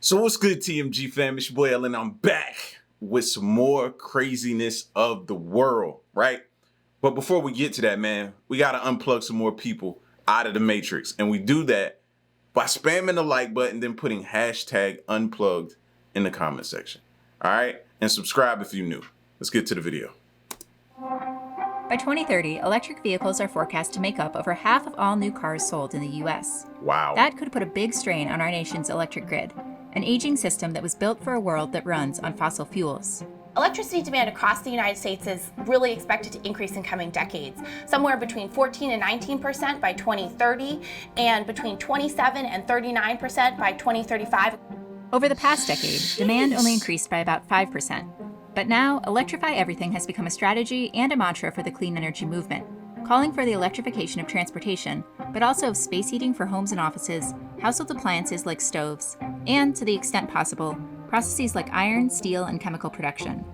So what's good, TMG fam? It's your boy Ellen. I'm back with some more craziness of the world, right? But before we get to that, man, we got to unplug some more people out of the matrix. And we do that by spamming the like button, then putting hashtag unplugged in the comment section. All right? And subscribe if you're new. Let's get to the video. By 2030, electric vehicles are forecast to make up over half of all new cars sold in the US. Wow. That could put a big strain on our nation's electric grid, an aging system that was built for a world that runs on fossil fuels. Electricity demand across the United States is really expected to increase in coming decades, somewhere between 14 and 19% by 2030, and between 27 and 39% by 2035. Over the past decade, demand only increased by about 5%. But now, electrify everything has become a strategy and a mantra for the clean energy movement, calling for the electrification of transportation, but also of space heating for homes and offices, household appliances like stoves, and, to the extent possible, processes like iron, steel, and chemical production.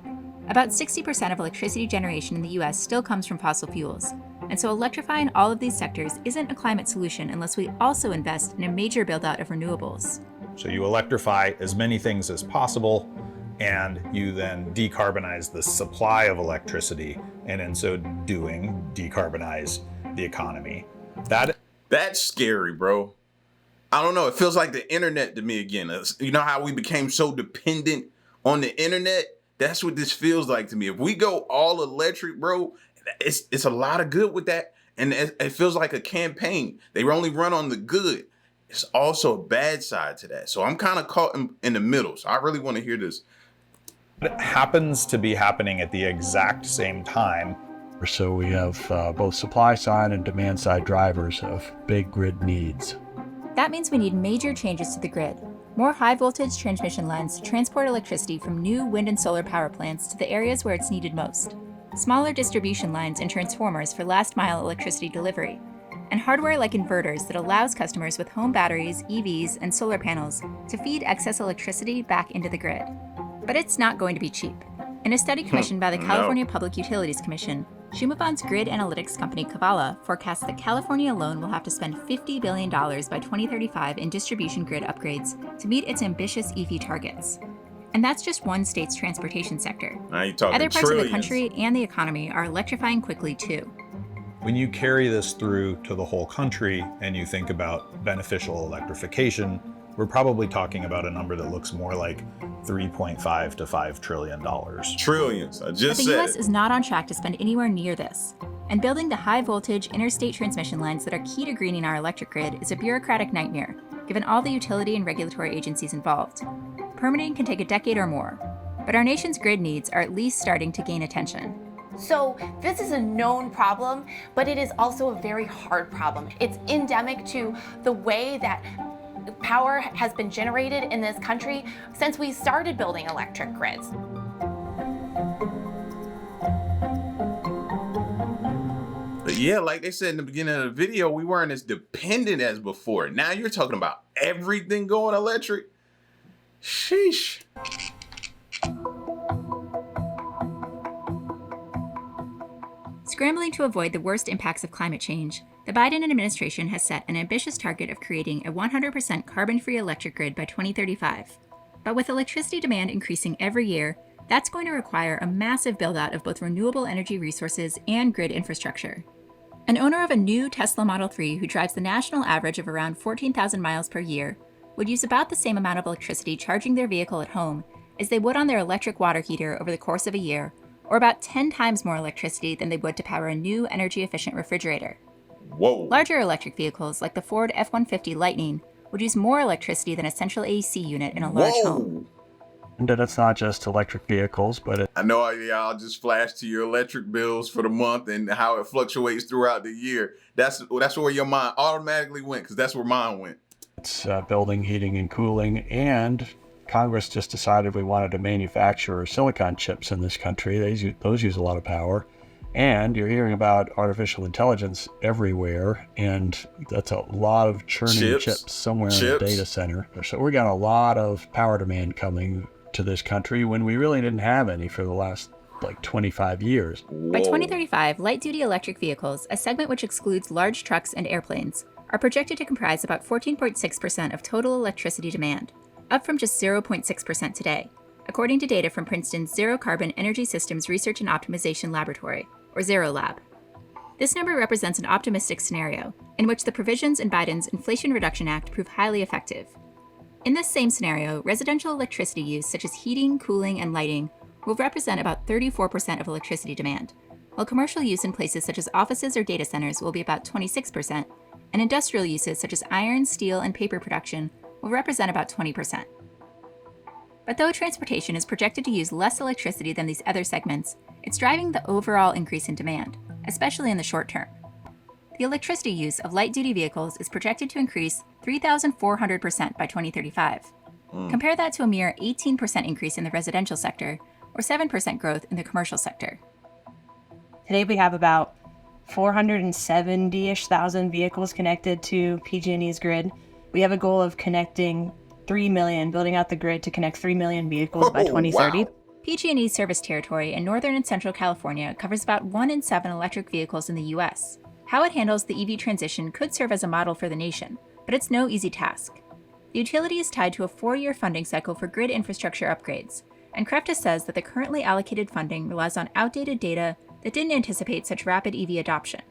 About 60% of electricity generation in the US still comes from fossil fuels, and so electrifying all of these sectors isn't a climate solution unless we also invest in a major build-out of renewables. So you electrify as many things as possible, and you then decarbonize the supply of electricity, and in so doing, decarbonize the economy. That's scary, bro. I don't know. It feels like the internet to me again. You know how we became so dependent on the internet? That's what this feels like to me. If we go all electric, bro, it's a lot of good with that. And it feels like a campaign. They only run on the good. It's also a bad side to that. So I'm kind of caught in the middle. So I really want to hear this. It happens to be happening at the exact same time. So we have both supply side and demand side drivers of big grid needs. That means we need major changes to the grid. More high-voltage transmission lines to transport electricity from new wind and solar power plants to the areas where it's needed most. Smaller distribution lines and transformers for last-mile electricity delivery. And hardware like inverters that allows customers with home batteries, EVs, and solar panels to feed excess electricity back into the grid. But it's not going to be cheap. In a study commissioned by the California Public Utilities Commission, Shumavan's grid analytics company Kavala forecasts that California alone will have to spend $50 billion by 2035 in distribution grid upgrades to meet its ambitious EV targets. And that's just one state's transportation sector. Other parts of the country and the economy are electrifying quickly too. When you carry this through to the whole country and you think about beneficial electrification, we're probably talking about a number that looks more like $3.5 to $5 trillion. Trillions, I just said. But the US is not on track to spend anywhere near this. And building the high-voltage interstate transmission lines that are key to greening our electric grid is a bureaucratic nightmare, given all the utility and regulatory agencies involved. Permitting can take a decade or more, but our nation's grid needs are at least starting to gain attention. So this is a known problem, but it is also a very hard problem. It's endemic to the way that power has been generated in this country since we started building electric grids. But yeah, like they said in the beginning of the video, we weren't as dependent as before. Now you're talking about everything going electric. Sheesh. Scrambling to avoid the worst impacts of climate change, the Biden administration has set an ambitious target of creating a 100% carbon-free electric grid by 2035. But with electricity demand increasing every year, that's going to require a massive build-out of both renewable energy resources and grid infrastructure. An owner of a new Tesla Model 3 who drives the national average of around 14,000 miles per year would use about the same amount of electricity charging their vehicle at home as they would on their electric water heater over the course of a year, or about 10 times more electricity than they would to power a new energy-efficient refrigerator. Whoa. Larger electric vehicles like the Ford F-150 Lightning would use more electricity than a central AC unit in a large home. And it's not just electric vehicles, but I know y'all just flash to your electric bills for the month and how it fluctuates throughout the year. That's where your mind automatically went, because that's where mine went. It's building, heating, and cooling, and Congress just decided we wanted to manufacture silicon chips in this country. Those use a lot of power. And you're hearing about artificial intelligence everywhere, and that's a lot of churning chips somewhere in a data center. So we got a lot of power demand coming to this country when we really didn't have any for the last 25 years. By 2035, light-duty electric vehicles, a segment which excludes large trucks and airplanes, are projected to comprise about 14.6% of total electricity demand. up from just 0.6% today, according to data from Princeton's Zero Carbon Energy Systems Research and Optimization Laboratory, or Zero Lab. This number represents an optimistic scenario, in which the provisions in Biden's Inflation Reduction Act prove highly effective. In this same scenario, residential electricity use, such as heating, cooling, and lighting, will represent about 34% of electricity demand, while commercial use in places such as offices or data centers will be about 26%, and industrial uses such as iron, steel, and paper production will represent about 20%. But though transportation is projected to use less electricity than these other segments, it's driving the overall increase in demand, especially in the short term. The electricity use of light-duty vehicles is projected to increase 3,400% by 2035. Compare that to a mere 18% increase in the residential sector, or 7% growth in the commercial sector. Today we have about 470-ish thousand vehicles connected to PG&E's grid. We have a goal of connecting 3 million, building out the grid to connect 3 million vehicles by 2030. Wow. PG&E's service territory in Northern and Central California covers about 1 in 7 electric vehicles in the U.S. How it handles the EV transition could serve as a model for the nation, but it's no easy task. The utility is tied to a 4-year funding cycle for grid infrastructure upgrades, and Krefta says that the currently allocated funding relies on outdated data that didn't anticipate such rapid EV adoption.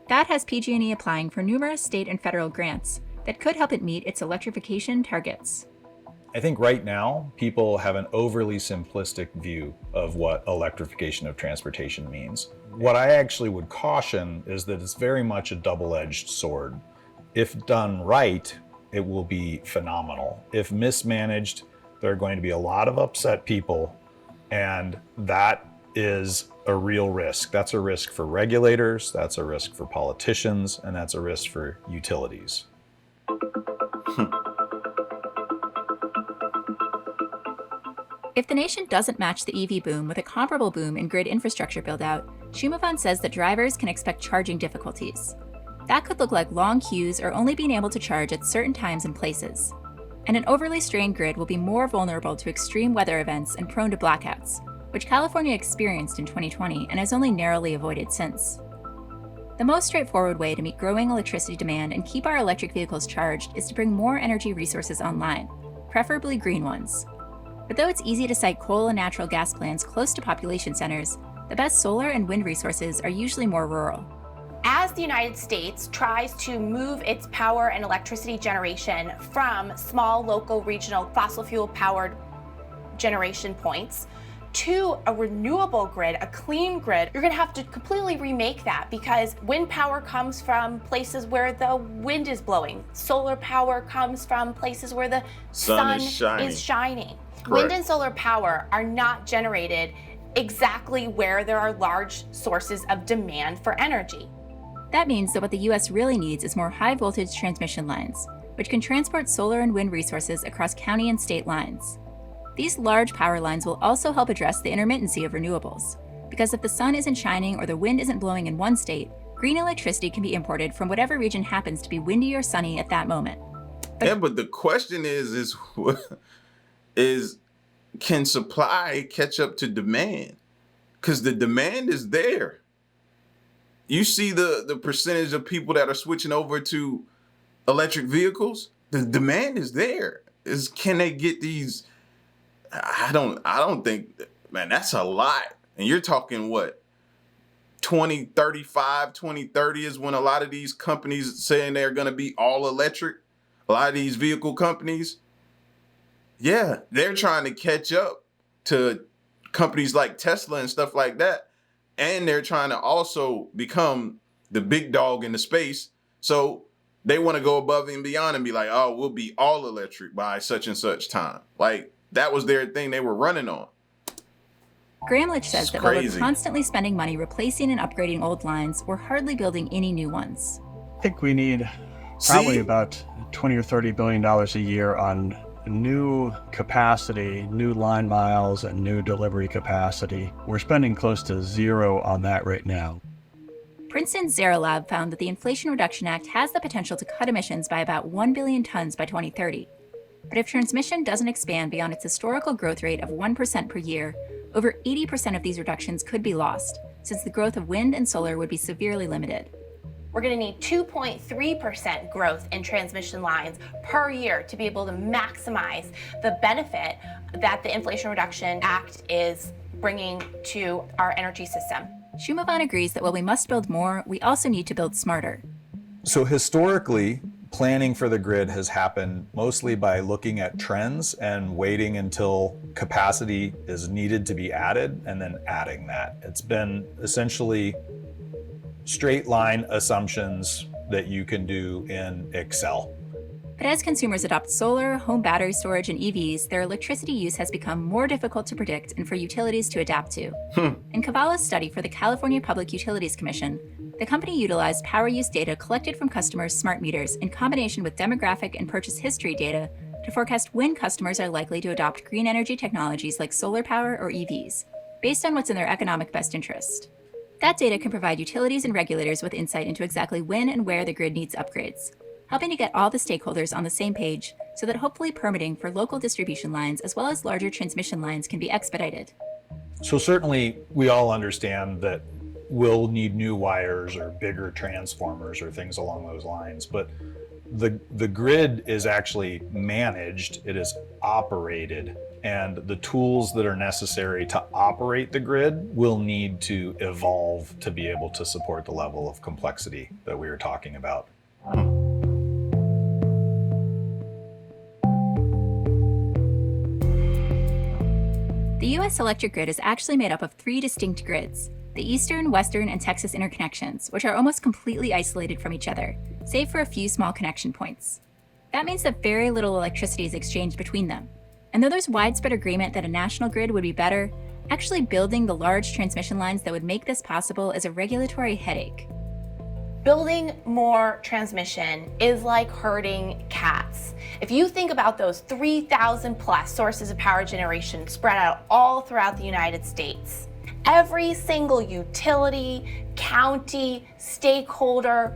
That has PG&E applying for numerous state and federal grants that could help it meet its electrification targets. I think right now, people have an overly simplistic view of what electrification of transportation means. What I actually would caution is that it's very much a double-edged sword. If done right, it will be phenomenal. If mismanaged, there are going to be a lot of upset people, and that is a real risk. That's a risk for regulators, that's a risk for politicians, and that's a risk for utilities. If the nation doesn't match the EV boom with a comparable boom in grid infrastructure build-out, Shumavan says that drivers can expect charging difficulties. That could look like long queues or only being able to charge at certain times and places. And an overly strained grid will be more vulnerable to extreme weather events and prone to blackouts, which California experienced in 2020 and has only narrowly avoided since. The most straightforward way to meet growing electricity demand and keep our electric vehicles charged is to bring more energy resources online, preferably green ones. But though it's easy to cite coal and natural gas plants close to population centers, the best solar and wind resources are usually more rural. As the United States tries to move its power and electricity generation from small, local, regional, fossil fuel powered generation points to a renewable grid, a clean grid, you're gonna have to completely remake that, because wind power comes from places where the wind is blowing. Solar power comes from places where the sun is shining. Correct. Wind and solar power are not generated exactly where there are large sources of demand for energy. That means that what the US really needs is more high voltage transmission lines, which can transport solar and wind resources across county and state lines. These large power lines will also help address the intermittency of renewables, because if the sun isn't shining or the wind isn't blowing in one state, green electricity can be imported from whatever region happens to be windy or sunny at that moment. But the question is can supply catch up to demand? Because the demand is there. You see the percentage of people that are switching over to electric vehicles. The demand is there. Can they get these? I don't think, man, that's a lot. And you're talking what? 2035, 2030 is when a lot of these companies saying they're going to be all electric. A lot of these vehicle companies, yeah, they're trying to catch up to companies like Tesla and stuff like that. And they're trying to also become the big dog in the space. So they want to go above and beyond and be like, oh, we'll be all electric by such and such time. Like, that was their thing they were running on. Gramlich says It's that while we're crazy. constantly spending money replacing and upgrading old lines, we're hardly building any new ones. I think we need probably See? about $20 or $30 billion a year on new capacity, new line miles, and new delivery capacity. We're spending close to zero on that right now. Princeton's Zero Lab found that the Inflation Reduction Act has the potential to cut emissions by about 1 billion tons by 2030. But if transmission doesn't expand beyond its historical growth rate of 1% per year, over 80% of these reductions could be lost, since the growth of wind and solar would be severely limited. We're going to need 2.3% growth in transmission lines per year to be able to maximize the benefit that the Inflation Reduction Act is bringing to our energy system. Shumavan agrees that while we must build more, we also need to build smarter. So historically, planning for the grid has happened mostly by looking at trends and waiting until capacity is needed to be added and then adding that. It's been essentially straight line assumptions that you can do in Excel. But as consumers adopt solar, home battery storage, and EVs, their electricity use has become more difficult to predict and for utilities to adapt to. In Cavala's study for the California Public Utilities Commission, the company utilized power use data collected from customers' smart meters in combination with demographic and purchase history data to forecast when customers are likely to adopt green energy technologies like solar power or EVs, based on what's in their economic best interest. That data can provide utilities and regulators with insight into exactly when and where the grid needs upgrades, helping to get all the stakeholders on the same page so that hopefully permitting for local distribution lines as well as larger transmission lines can be expedited. So certainly we all understand that we'll need new wires or bigger transformers or things along those lines, but the grid is actually managed, it is operated, and the tools that are necessary to operate the grid will need to evolve to be able to support the level of complexity that we were talking about. The U.S. electric grid is actually made up of 3 distinct grids: the Eastern, Western, and Texas interconnections, which are almost completely isolated from each other, save for a few small connection points. That means that very little electricity is exchanged between them. And though there's widespread agreement that a national grid would be better, actually building the large transmission lines that would make this possible is a regulatory headache. Building more transmission is like herding cats. If you think about those 3,000 plus sources of power generation spread out all throughout the United States, every single utility, county, stakeholder,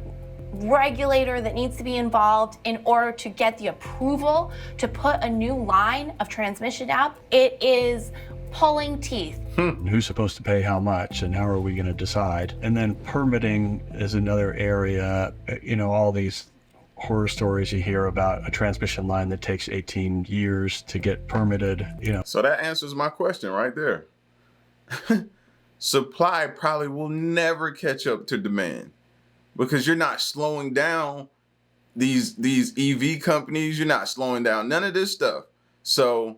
regulator that needs to be involved in order to get the approval to put a new line of transmission up, it is pulling teeth. Who's supposed to pay how much and how are we going to decide? And then permitting is another area. All these horror stories you hear about a transmission line that takes 18 years to get permitted. So that answers my question right there. Supply probably will never catch up to demand because you're not slowing down these EV companies. You're not slowing down none of this stuff. So,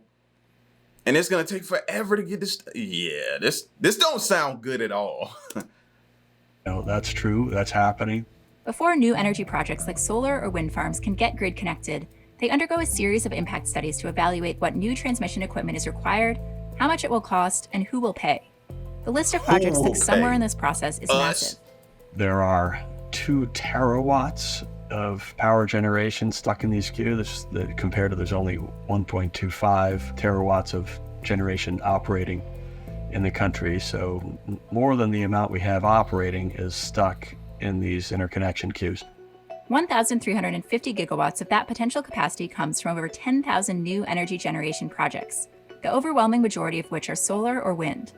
and it's going to take forever to get this. Yeah, this don't sound good at all. That's true. That's happening. Before new energy projects like solar or wind farms can get grid connected, they undergo a series of impact studies to evaluate what new transmission equipment is required, how much it will cost, and who will pay. The list of projects stuck somewhere in this process is massive. There are 2 terawatts of power generation stuck in these queues. Compared to there's only 1.25 terawatts of generation operating in the country. So more than the amount we have operating is stuck in these interconnection queues. 1,350 gigawatts of that potential capacity comes from over 10,000 new energy generation projects, the overwhelming majority of which are solar or wind.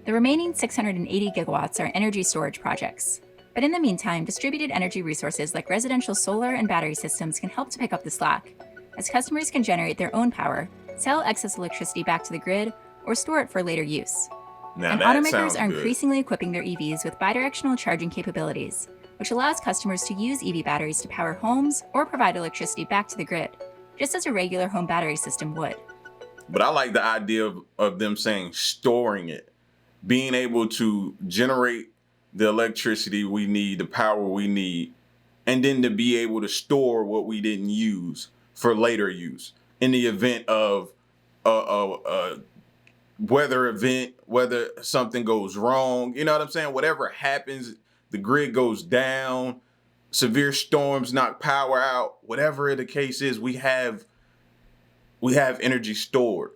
The remaining 680 gigawatts are energy storage projects. But in the meantime, distributed energy resources like residential solar and battery systems can help to pick up the slack, as customers can generate their own power, sell excess electricity back to the grid, or store it for later use. Now and that automakers sounds are good. increasingly equipping their EVs with bidirectional charging capabilities, which allows customers to use EV batteries to power homes or provide electricity back to the grid, just as a regular home battery system would. But I like the idea of them saying storing it, being able to generate the electricity we need, the power we need, and then to be able to store what we didn't use for later use in the event of a weather event, whether something goes wrong, you know what I'm saying? Whatever happens, the grid goes down, severe storms knock power out, whatever the case is, we have energy stored.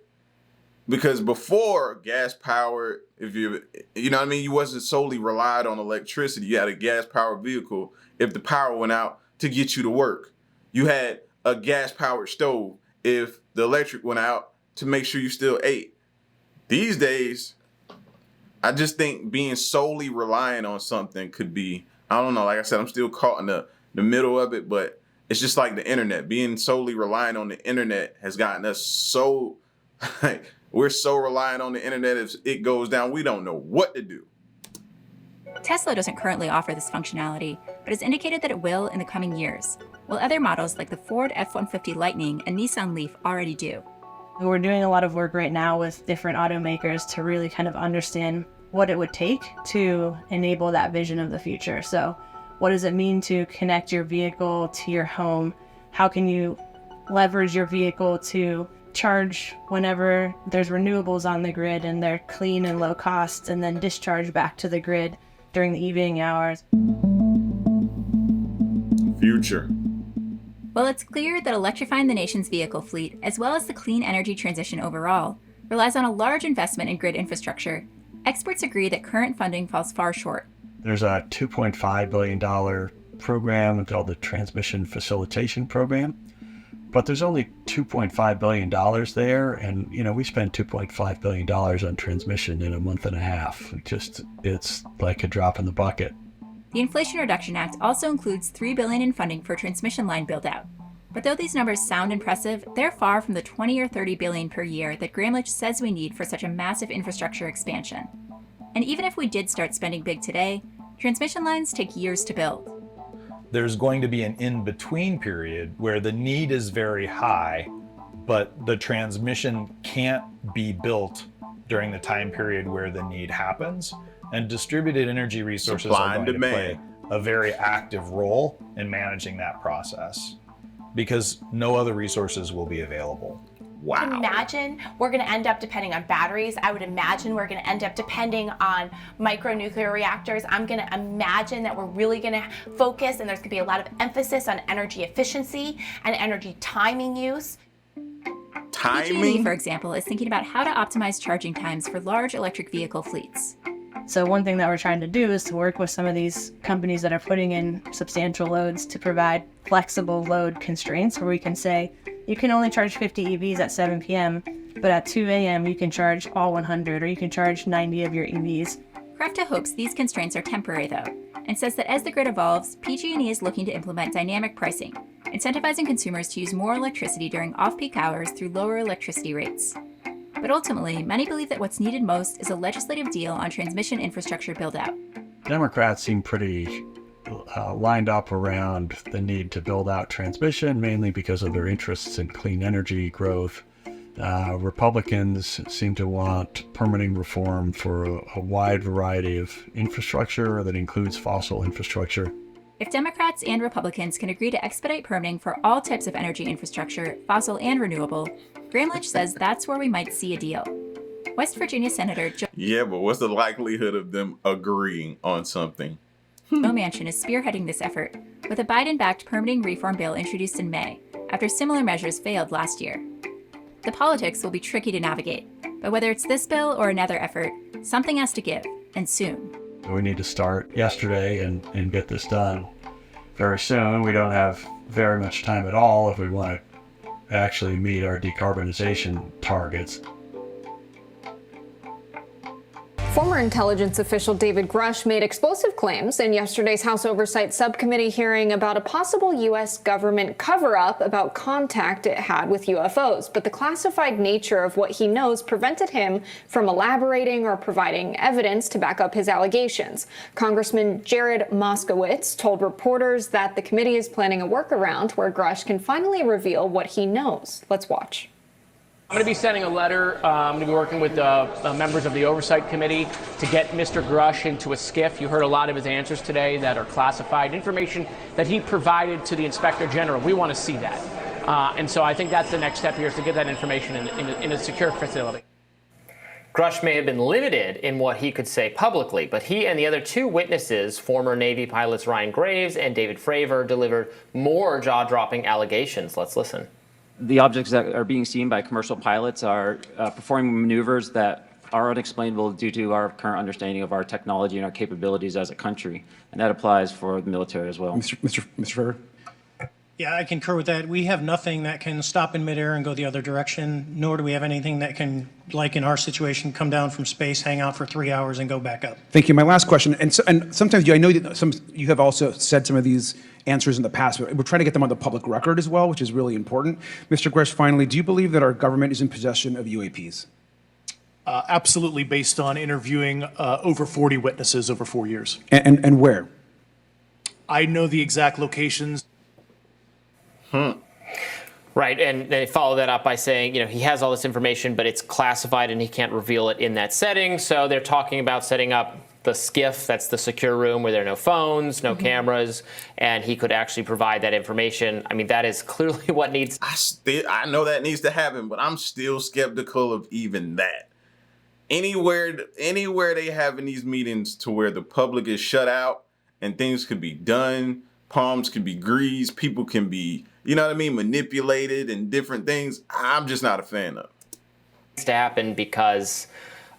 Because before gas power, if you know what I mean, you wasn't solely relied on electricity. You had a gas powered vehicle if the power went out to get you to work. You had a gas powered stove if the electric went out to make sure you still ate. These days, I just think being solely reliant on something could be I don't know. Like I said, I'm still caught in the middle of it, but it's just like the internet. Being solely reliant on the internet has gotten us so, like, we're so reliant on the internet. If it goes down, we don't know what to do. Tesla doesn't currently offer this functionality, but has indicated that it will in the coming years, while other models like the Ford F-150 Lightning and Nissan Leaf already do. We're doing a lot of work right now with different automakers to really kind of understand what it would take to enable that vision of the future. So what does it mean to connect your vehicle to your home? How can you leverage your vehicle to charge whenever there's renewables on the grid and they're clean and low cost, and then discharge back to the grid during the evening hours? Future. Well, it's clear that electrifying the nation's vehicle fleet, as well as the clean energy transition overall, relies on a large investment in grid infrastructure. Experts agree that current funding falls far short. There's a $2.5 billion program called the Transmission Facilitation Program, but there's only $2.5 billion there, and we spent $2.5 billion on transmission in a month and a half. It's like a drop in the bucket. The Inflation Reduction Act also includes $3 billion in funding for transmission line build-out. But though these numbers sound impressive, they're far from the $20 or $30 billion per year that Grammlich says we need for such a massive infrastructure expansion. And even if we did start spending big today, transmission lines take years to build. There's going to be an in-between period where the need is very high, but the transmission can't be built during the time period where the need happens. And distributed energy resources are going to play a very active role in managing that process because no other resources will be available. Wow. I imagine we're going to end up depending on batteries. I would imagine we're going to end up depending on micronuclear reactors. I'm going to imagine that we're really going to focus, and there's going to be a lot of emphasis on energy efficiency and energy timing use. PG&E, for example, is thinking about how to optimize charging times for large electric vehicle fleets. So one thing that we're trying to do is to work with some of these companies that are putting in substantial loads to provide flexible load constraints where we can say, you can only charge 50 EVs at 7 p.m., but at 2 a.m. you can charge all 100, or you can charge 90 of your EVs. Krafta hopes these constraints are temporary, though, and says that as the grid evolves, PG&E is looking to implement dynamic pricing, incentivizing consumers to use more electricity during off-peak hours through lower electricity rates. But ultimately, many believe that what's needed most is a legislative deal on transmission infrastructure build-out. Democrats seem pretty lined up around the need to build out transmission, mainly because of their interests in clean energy growth. Republicans seem to want permitting reform for a wide variety of infrastructure that includes fossil infrastructure. If Democrats and Republicans can agree to expedite permitting for all types of energy infrastructure, fossil and renewable, Grammlich says that's where we might see a deal. West Virginia Senator Joe but what's the likelihood of them agreeing on something? Manchin is spearheading this effort, with a Biden-backed permitting reform bill introduced in May, after similar measures failed last year. The politics will be tricky to navigate, but whether it's this bill or another effort, something has to give, and soon. We need to start yesterday and get this done very soon. We don't have very much time at all if we want to actually meet our decarbonization targets. Former intelligence official David Grush made explosive claims in yesterday's House Oversight Subcommittee hearing about a possible U.S. government cover-up about contact it had with UFOs. But the classified nature of what he knows prevented him from elaborating or providing evidence to back up his allegations. Congressman Jared Moskowitz told reporters that the committee is planning a workaround where Grush can finally reveal what he knows. Let's watch. I'm going to be sending a letter. I'm going to be working with members of the Oversight Committee to get Mr. Grush into a SCIF. You heard a lot of his answers today that are classified information that he provided to the Inspector General. We want to see that. And so I think that's the next step here, is to get that information in a secure facility. Grush may have been limited in what he could say publicly, but he and the other two witnesses, former Navy pilots Ryan Graves and David Fravor, delivered more jaw-dropping allegations. Let's listen. The objects that are being seen by commercial pilots are performing maneuvers that are unexplainable due to our current understanding of our technology and our capabilities as a country. And that applies for the military as well. Mr. Fravor? Yeah, I concur with that. We have nothing that can stop in midair and go the other direction, nor do we have anything that can, like in our situation, come down from space, hang out for 3 hours, and go back up. Thank you. My last question, and sometimes I know that you have also said some of these answers in the past, but we're trying to get them on the public record as well, which is really important. Mr. Grush, finally, do you believe that our government is in possession of UAPs? Absolutely, based on interviewing over 40 witnesses over 4 years. And where? I know the exact locations. Right, and they follow that up by saying, he has all this information, but it's classified and he can't reveal it in that setting. So they're talking about setting up the SCIF, that's the secure room where there are no phones, no cameras, and he could actually provide that information. I mean, that is clearly what needs. I know that needs to happen, but I'm still skeptical of even that. Anywhere they have in these meetings to where the public is shut out and things can be done, palms can be greased, people can be, manipulated and different things, I'm just not a fan of. To happen because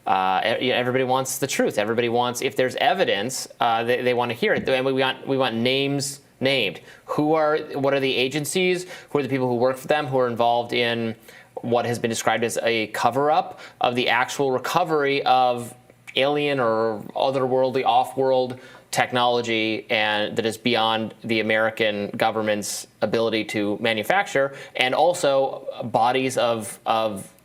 everybody wants the truth. Everybody wants, if there's evidence, they want to hear it. And we want names named. What are the agencies? Who are the people who work for them, who are involved in what has been described as a cover-up of the actual recovery of alien or otherworldly, off-world technology, and that is beyond the American government's ability to manufacture, and also bodies of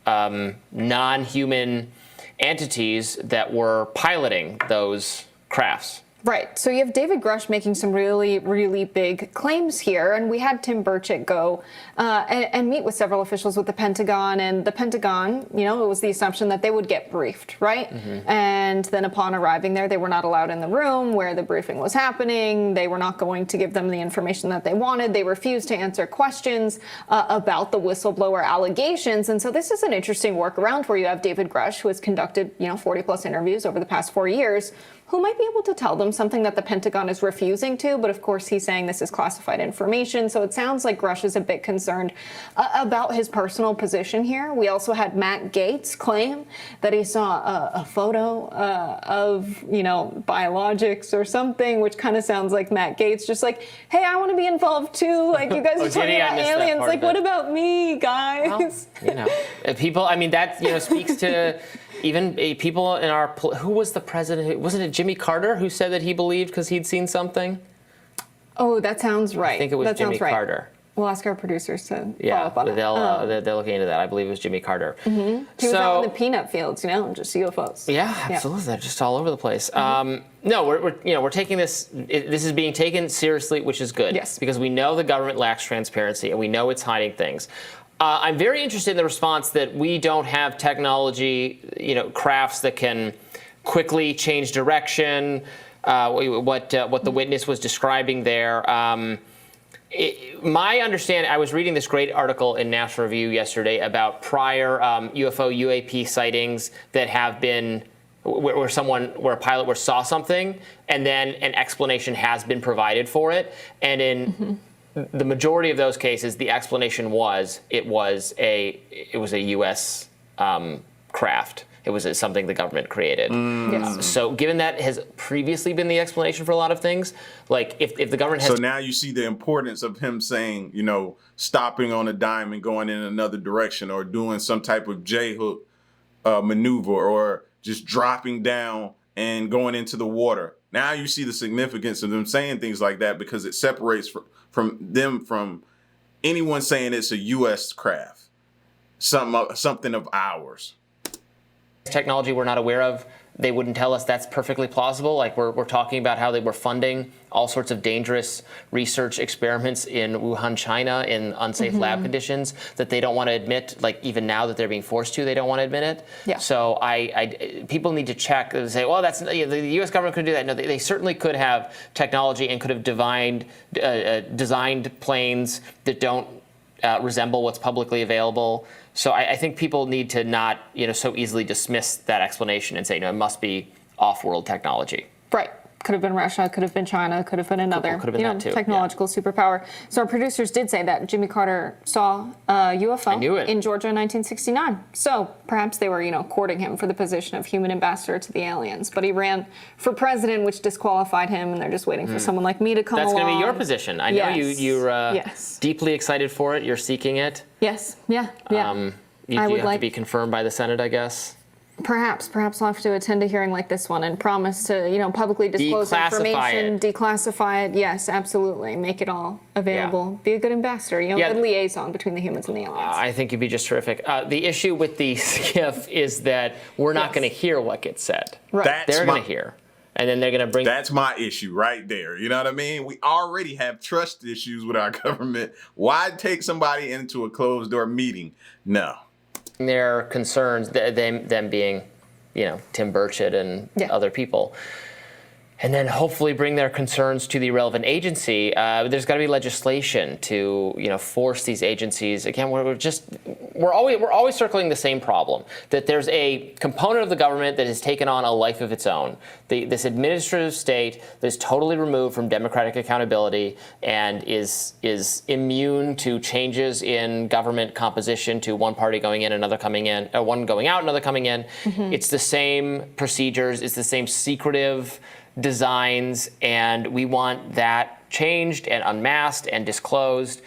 non-human entities that were piloting those crafts. Right. So you have David Grush making some really, really big claims here. And we had Tim Burchett go and meet with several officials with the Pentagon. And the Pentagon, it was the assumption that they would get briefed, right? And then upon arriving there, they were not allowed in the room where the briefing was happening. They were not going to give them the information that they wanted. They refused to answer questions about the whistleblower allegations. And so this is an interesting workaround where you have David Grush, who has conducted, 40 plus interviews over the past 4 years, who might be able to tell them something that the Pentagon is refusing to, but of course he's saying this is classified information, so it sounds like Grush is a bit concerned about his personal position here. We also had Matt Gaetz claim that he saw a photo of, biologics or something, which kind of sounds like Matt Gaetz just like, hey, I want to be involved too, like you guys are talking about aliens, like what about me, guys? Well, people, that, speaks to even people in our, who was the president? Wasn't it Jimmy Carter who said that he believed because he'd seen something? Oh, that sounds right. I think it was Jimmy Carter. We'll ask our producers to follow up on that. They're looking into that. I believe it was Jimmy Carter. He was out in the peanut fields, just UFOs. Yeah, absolutely. They're just all over the place. No, we're taking this. This is being taken seriously, which is good. Yes. Because we know the government lacks transparency and we know it's hiding things. I'm very interested in the response that we don't have technology, crafts that can quickly change direction. What the witness was describing there. My understanding, I was reading this great article in National Review yesterday about prior UFO UAP sightings that have been where a pilot saw something and then an explanation has been provided for it, and in the majority of those cases, the explanation was it was a U.S. Craft. It was something the government created. Yes. So given that has previously been the explanation for a lot of things, like if the government has... So now you see the importance of him saying, stopping on a dime and going in another direction, or doing some type of J-hook maneuver, or just dropping down and going into the water. Now you see the significance of them saying things like that, because it separates from anyone saying it's a U.S. craft, something of ours. Technology we're not aware of, they wouldn't tell us that's perfectly plausible. Like we're talking about how they were funding all sorts of dangerous research experiments in Wuhan, China, in unsafe lab conditions that they don't want to admit. Like even now that they're being forced to, they don't want to admit it. Yeah. So people need to check and say, well, that's the U.S. government could do that. No, they certainly could have technology and could have designed planes that don't resemble what's publicly available. So I think people need to not, so easily dismiss that explanation and say, no, it must be off-world technology. Right. Could have been Russia, could have been China, could have been another Could have been that too, technological superpower. So our producers did say that Jimmy Carter saw a UFO in Georgia in 1969. So perhaps they were, courting him for the position of human ambassador to the aliens. But he ran for president, which disqualified him, and they're just waiting for someone like me to come along. That's going to be your position. I know you're deeply excited for it. You're seeking it. Yes, yeah. You have to be confirmed by the Senate, I guess. Perhaps I'll have to attend a hearing like this one and promise to, publicly disclose information, declassify it. Yes, absolutely. Make it all available. Be a good ambassador, good liaison between the humans and the aliens. I think you'd be just terrific. The issue with the skiff is that we're not going to hear what gets said. Right. They're going to hear. And then they're going to bring... That's my issue right there. You know what I mean? We already have trust issues with our government. Why take somebody into a closed-door meeting? No. Their concerns, them being, Tim Burchett and other people, and then hopefully bring their concerns to the relevant agency. There's got to be legislation to, force these agencies. Again, we're always circling the same problem, that there's a component of the government that has taken on a life of its own. This administrative state that is totally removed from democratic accountability and is immune to changes in government composition, to one party going in, another coming in, or one going out, another coming in. Mm-hmm. It's the same procedures. It's the same secretive designs, and we want that changed and unmasked and disclosed.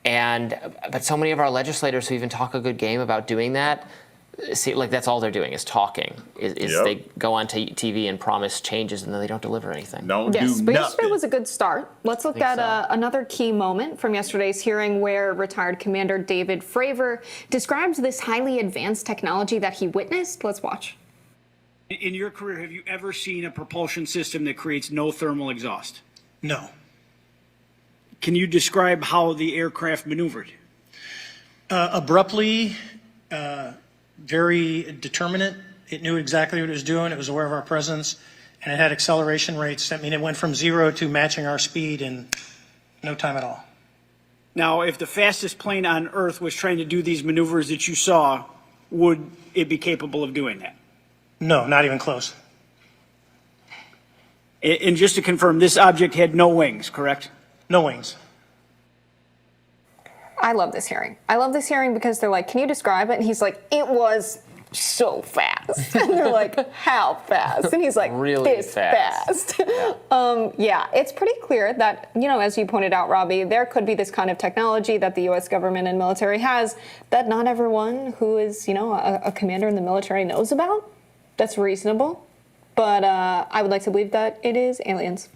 But so many of our legislators who even talk a good game about doing that, see, like that's all they're doing is talking. They go on TV and promise changes, and then they don't deliver anything. But yesterday was a good start. Let's look at another key moment from yesterday's hearing, where retired Commander David Fravor describes this highly advanced technology that he witnessed. Let's watch. In your career, have you ever seen a propulsion system that creates no thermal exhaust? No. Can you describe how the aircraft maneuvered? Abruptly, very determinate. It knew exactly what it was doing. It was aware of our presence, and it had acceleration rates. I mean, it went from 0 to matching our speed in no time at all. Now, if the fastest plane on Earth was trying to do these maneuvers that you saw, would it be capable of doing that? No, not even close. And just to confirm, this object had no wings, correct? No wings. I love this hearing. I love this hearing because they're like, can you describe it? And he's like, it was so fast. And they're like, how fast? And he's like, really this fast. It's pretty clear that, as you pointed out, Robbie, there could be this kind of technology that the U.S. government and military has that not everyone who is, a commander in the military knows about. That's reasonable, but I would like to believe that it is aliens.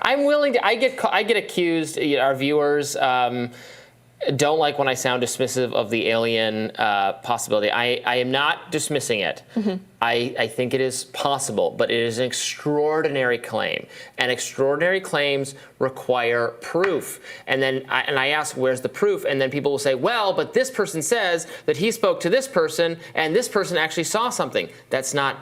I'm willing to. I get accused. Our viewers don't like when I sound dismissive of the alien possibility. I am not dismissing it. Mm-hmm. I think it is possible, but it is an extraordinary claim, and extraordinary claims require proof. And then I ask, where's the proof? And then people will say, well, but this person says that he spoke to this person, and this person actually saw something. That's not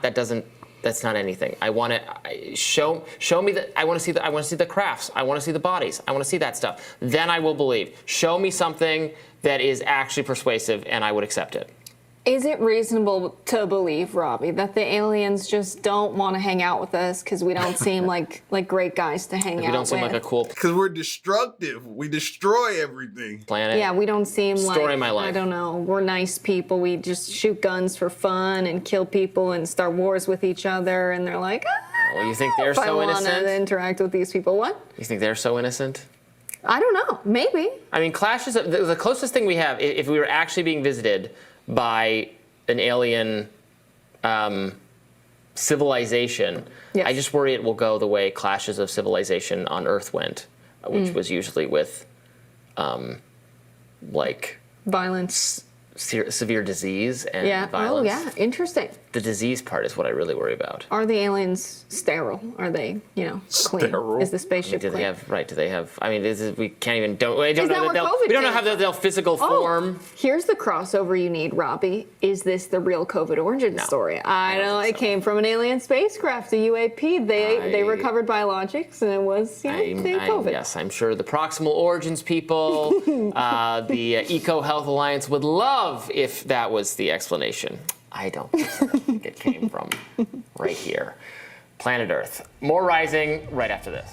anything. I want to show me that. I want to see the crafts. I want to see the bodies. I want to see that stuff. Then I will believe. Show me something that is actually persuasive, and I would accept it. Is it reasonable to believe, Robbie, that the aliens just don't want to hang out with us because we don't seem like great guys to hang out with? We don't seem like a cool... Because we're destructive. We destroy everything. Planet. Yeah, we don't seem Story of my life. I don't know, we're nice people. We just shoot guns for fun and kill people and start wars with each other. And they're like, well, you think they're so innocent? I want to interact with these people. What? You think they're so innocent? I don't know. Maybe. I mean, clashes... The closest thing we have, if we were actually being visited by an alien civilization, yes. I just worry it will go the way clashes of civilization on Earth went, which was usually with violence, severe disease and violence. Oh yeah, interesting. The disease part is what I really worry about. Are the aliens sterile? Are they, clean? Sterile? Is the spaceship clean? Do they have? I mean, we can't even. We don't know how they'll physical form. Here's the crossover you need, Robbie. Is this the real COVID origin story? I don't know. It came from an alien spacecraft, a UAP. They recovered biologics, and it was COVID. Yes, I'm sure the proximal origins people, the Eco Health Alliance would love if that was the explanation. I don't think it came from right here. planet Earth. More Rising right after this.